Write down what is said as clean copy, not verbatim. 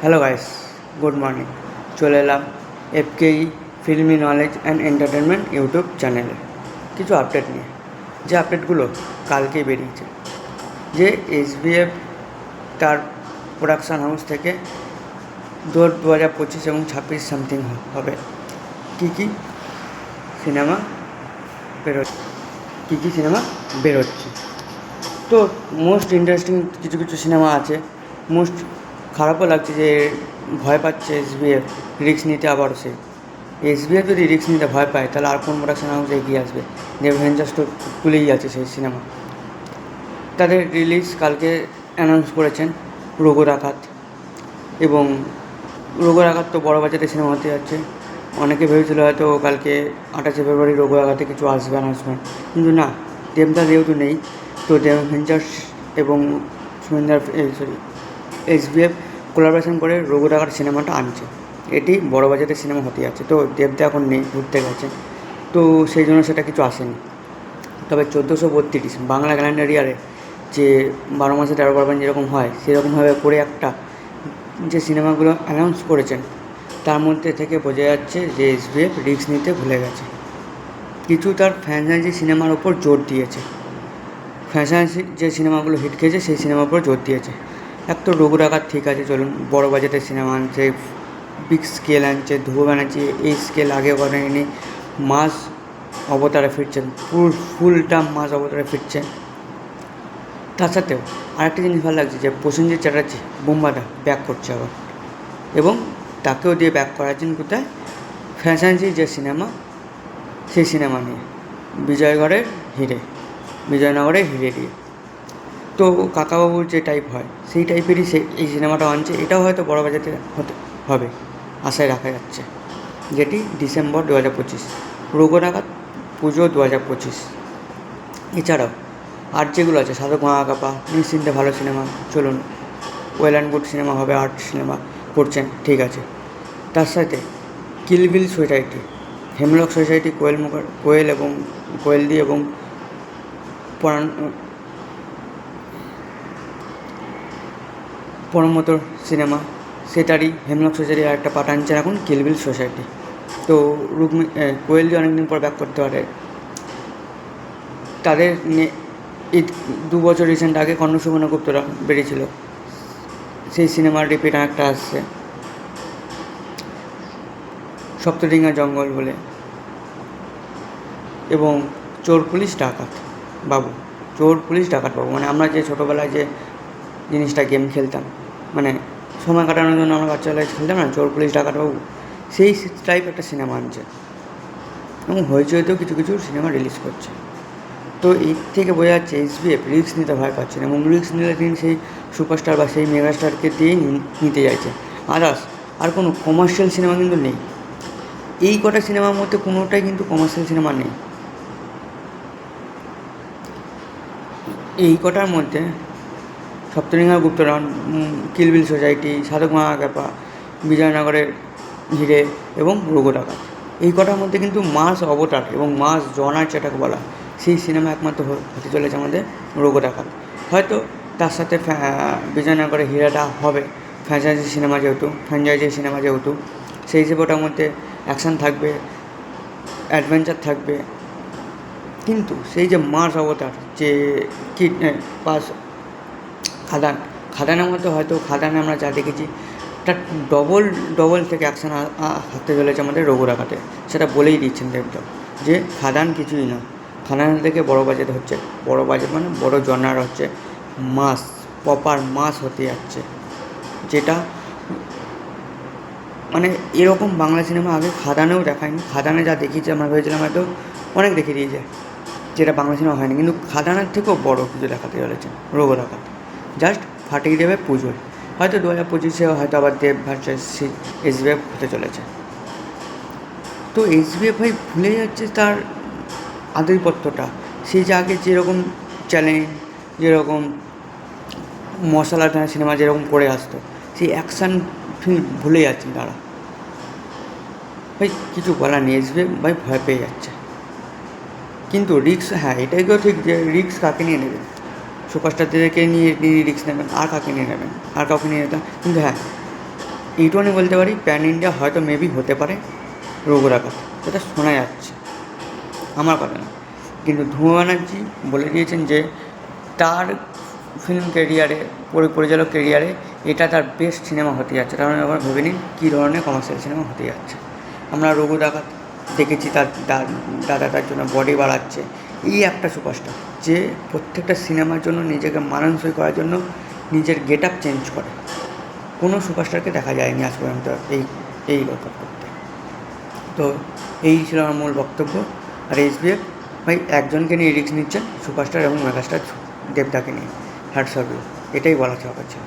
Hello guys, good morning. চলে এলাম এফকেই filmy knowledge and entertainment YouTube চ্যানেলে কিছু আপডেট নিয়ে। যে আপডেটগুলো কালকেই বেরিয়েছে, যে এসবিএফ তার প্রোডাকশান হাউস থেকে 2025 এবং 26 সামথিং হবে কী কী সিনেমা বেরোচ্ছে। তো মোস্ট ইন্টারেস্টিং কিছু সিনেমা আছে। মোস্ট খারাপও লাগছে যে ভয় পাচ্ছে এসবিএফ রিস্ক নিতে। আবার এসবিএফ যদি রিস্ক নিতে ভয় পায়, তাহলে আর কোন প্রোডাকশন হাউস এগিয়ে আসবে? যে ভেঞ্চার্স তো তুলেই আছে সেই সিনেমা। তাদের রিলিজ কালকে অ্যানাউন্স করেছেন রঘুর আঘাত, এবং রঘুর আঘাত তো বড় বাজেটের সিনেমা হতে যাচ্ছে। অনেকে ভেবেছিল হয়তো কালকে 28শে ফেব্রুয়ারি রঘুর আঘাতে কিছু আসবে অ্যানাউন্সমেন্ট, কিন্তু না, দেবদা যেহেতু নেই, তো ভেঞ্চার্স এবং এসবিএফ কোলাবোরেশন করে রঘুর আঘাত সিনেমাটা আনছে। এটি বড় বাজেটের সিনেমা হতে যাচ্ছে। তো দেবদা এখন নেই, ঘুরতে গেছে, তো সেই জন্য সেটা কিছু আসেনি। তবে 1432 বাংলা ক্যালেন্ডার ইয়ারে যে 12 মাসে 13 পার্বণ যেরকম হয়, সেরকমভাবে করে একটা যে সিনেমাগুলো অ্যানাউন্স করেছেন, তার মধ্যে থেকে বোঝা যাচ্ছে যে এসবিএফ রিস্ক নিতে ভুলে গেছে। কিছু তার ফ্র্যাঞ্চাইজি সিনেমার ওপর জোর দিয়েছে। ফ্র্যাঞ্চাইজি যে সিনেমাগুলো হিট খেয়েছে সেই সিনেমার উপর জোর দিয়েছে। এক তো রঘুর আঘাত, ঠিক আছে, চলুন, বড় বাজেটের সিনেমা আনছে, বিগ স্কেল আনছে, ধ্রুব ব্যানার্জি এই স্কেল আগে করেনি, মাস অবতারে ফিরছেন, ফুলটা মাস অবতারে ফিরছে। তার সাথেও আরেকটা জিনিস ভালো লাগছে যে প্রসেনজিৎ চ্যাটার্জি বোম্বাটা ব্যাক করছে আবার, এবং তাকেও দিয়ে ব্যাক করাচ্ছেন কোথায়? ফ্র্যাঞ্চাইজি যে সিনেমা, সেই সিনেমা নিয়ে, বিজয়নগরের হিরে দিয়ে। তো কাকাবাবুর যে টাইপ হয়, সেই টাইপেরই এই সিনেমাটাও আনছে। এটাও হয়তো বড় বাজেটে হবে আশায় রাখা যাচ্ছে, যেটি ডিসেম্বর 2025, রঘুর আঘাত পুজো 2025। এছাড়াও আর যেগুলো আছে, সাধক মহাকাপা নিশ্চিন্তে ভালো সিনেমা, চলুন, ওয়েল অ্যান্ড গুড সিনেমা হবে, আর্ট সিনেমা করছেন, ঠিক আছে। তার সাথে কিলবিল সোসাইটি, হেমলক সোসাইটি, কোয়েলদি এবং পরমতর সিনেমা, সেটারই হেমলক সোসাইটির আরেকটা পার্ট আনছেন এখন কিলবিল সোসাইটি। তো কোয়েলদি অনেকদিন পর ব্যাক করতে পারে। তাদের এই 2 বছর রিসেন্ট আগে কর্ণসুবর্ণ গুপ্তরা বেরিয়েছিল, সেই সিনেমার রিপিট একটা আসছে, সপ্তডিঙ্গা জঙ্গল বলে, এবং চোর পুলিশ ডাকাত বাবু, মানে আমরা যে ছোটোবেলায় যে জিনিসটা গেম খেলতাম, মানে সময় কাটানোর জন্য আমরা বাচ্চাবেলায় খেলতাম না, চোর পুলিশ ডাকাত বাবু, সেই টাইপ একটা সিনেমা আনছে। এবং হইচইতেও কিছু সিনেমা রিলিজ করছে। তো এর থেকে বোঝা যাচ্ছে এসবিএফ রিস্ক নিতে ভয় পাচ্ছে না, এবং রিস্ক নিলে তিনি সেই সুপারস্টার বা সেই মেগাস্টারকে দিয়েই নিতে চাইছে। আদার্স আর কোনো কমার্শিয়াল সিনেমা কিন্তু নেই। এই কটা সিনেমার মধ্যে কোনোটাই কিন্তু কমার্শিয়াল সিনেমা নেই। এই কটার মধ্যে সপ্তডিঙ্গা গুপ্তরন, কিলবিল সোসাইটি, সাধক মহাকাপা, বিজয়নগরের হিরে এবং রঘুর আঘাত, এই কটার মধ্যে কিন্তু মাস অবতার এবং মাস জনার যেটাকে বলা, সেই সিনেমা একমাত্র হতে চলেছে আমাদের রঘুর আঘাত। হয়তো তার সাথে বিজয়নগরের হীরাটা হবে ফ্র্যাঞ্চাইজি সিনেমা যেহেতু, সেই হিসেবে ওটার মধ্যে অ্যাকশান থাকবে, অ্যাডভেঞ্চার থাকবে। কিন্তু সেই যে মাস অবতার, যে খাদানের মধ্যে, হয়তো খাদানে আমরা যা দেখেছি তার ডবল থেকে অ্যাকশান থাকতে চলেছে আমাদের রঘুর আঘাতে। সেটা বলেই দিচ্ছেন দেবদা, যে খাদান কিছুই না, খাদান থেকে বড় বাজেট হচ্ছে, বড় বাজেট মানে বড় জনার হচ্ছে, মাস, প্রপার মাস হতে যাচ্ছে, যেটা মানে এরকম বাংলা সিনেমা আগে খাদানেও দেখায়নি। খাদানে যা দেখিয়েছে আমরা ভেবেছিলাম হয়তো অনেক দেখে দিয়েছে, যেটা বাংলা সিনেমা হয়নি, কিন্তু খাদানের থেকেও বড় কিছু দেখাতে চলেছে রঘুর আঘাত। জাস্ট ফাটিয়ে দেবে পুজোয়, হয়তো 2025-এও হয়তো আবার দেব ভার্সেস এসবিএফ হতে চলেছে। তো এসবিএফ ভাই ভুলে যাচ্ছে তার আধিপত্যটা। সেই যে আগে যেরকম চ্যালেঞ্জ, যেরকম মশলা সিনেমা যেরকম করে আসতো, সেই অ্যাকশান ফিল্ম ভুলে যাচ্ছেন তারা। ভাই কিছু বলার নেই, এসবিএফ ভাই ভয় পেয়ে যাচ্ছে। কিন্তু রিস্ক, হ্যাঁ এটাইও ঠিক যে রিস্ক কাকে নিয়ে নেবেন, সুপারস্টারদেরকে নিয়ে রিস্ক নেবেন, আর কাকে নিয়ে নেবেন, আর কাউকে নিয়ে নিতাম। কিন্তু হ্যাঁ, এইটুকুনি বলতে পারি প্যান ইন্ডিয়া হয়তো মেবি হতে পারে রঘু ডাকাত, এটা শোনা যাচ্ছে, আমার কথা না। কিন্তু ধুমা ব্যানার্জি বলে দিয়েছেন যে তার ফিল্ম কেরিয়ারে, পরিচালক কেরিয়ারে এটা তার বেস্ট সিনেমা হতে যাচ্ছে। কারণ এবার ভেবে নিন কী ধরনের কমার্শিয়াল সিনেমা হতে যাচ্ছে। আমরা রঘু ডাকাত দেখেছি, তার দাদা তার জন্য বডি বাড়াচ্ছে। এই একটা সুপারস্টার যে প্রত্যেকটা সিনেমার জন্য নিজেকে মানানসই করার জন্য নিজের গেট আপ চেঞ্জ করে। কোনো সুপারস্টারকে দেখা যায়নি আজ পর্যন্ত এই কথা করতে। তো এই ছিল আমার মূল বক্তব্য। আর এসবিএফ ভাই একজনকে নিয়ে রিস্ক নিচ্ছেন, সুপারস্টার এবং মেগাস্টার দেবদাকে নিয়ে। হ্যাটস অফ ইউ, এটাই বলা চাওয়া ছিল।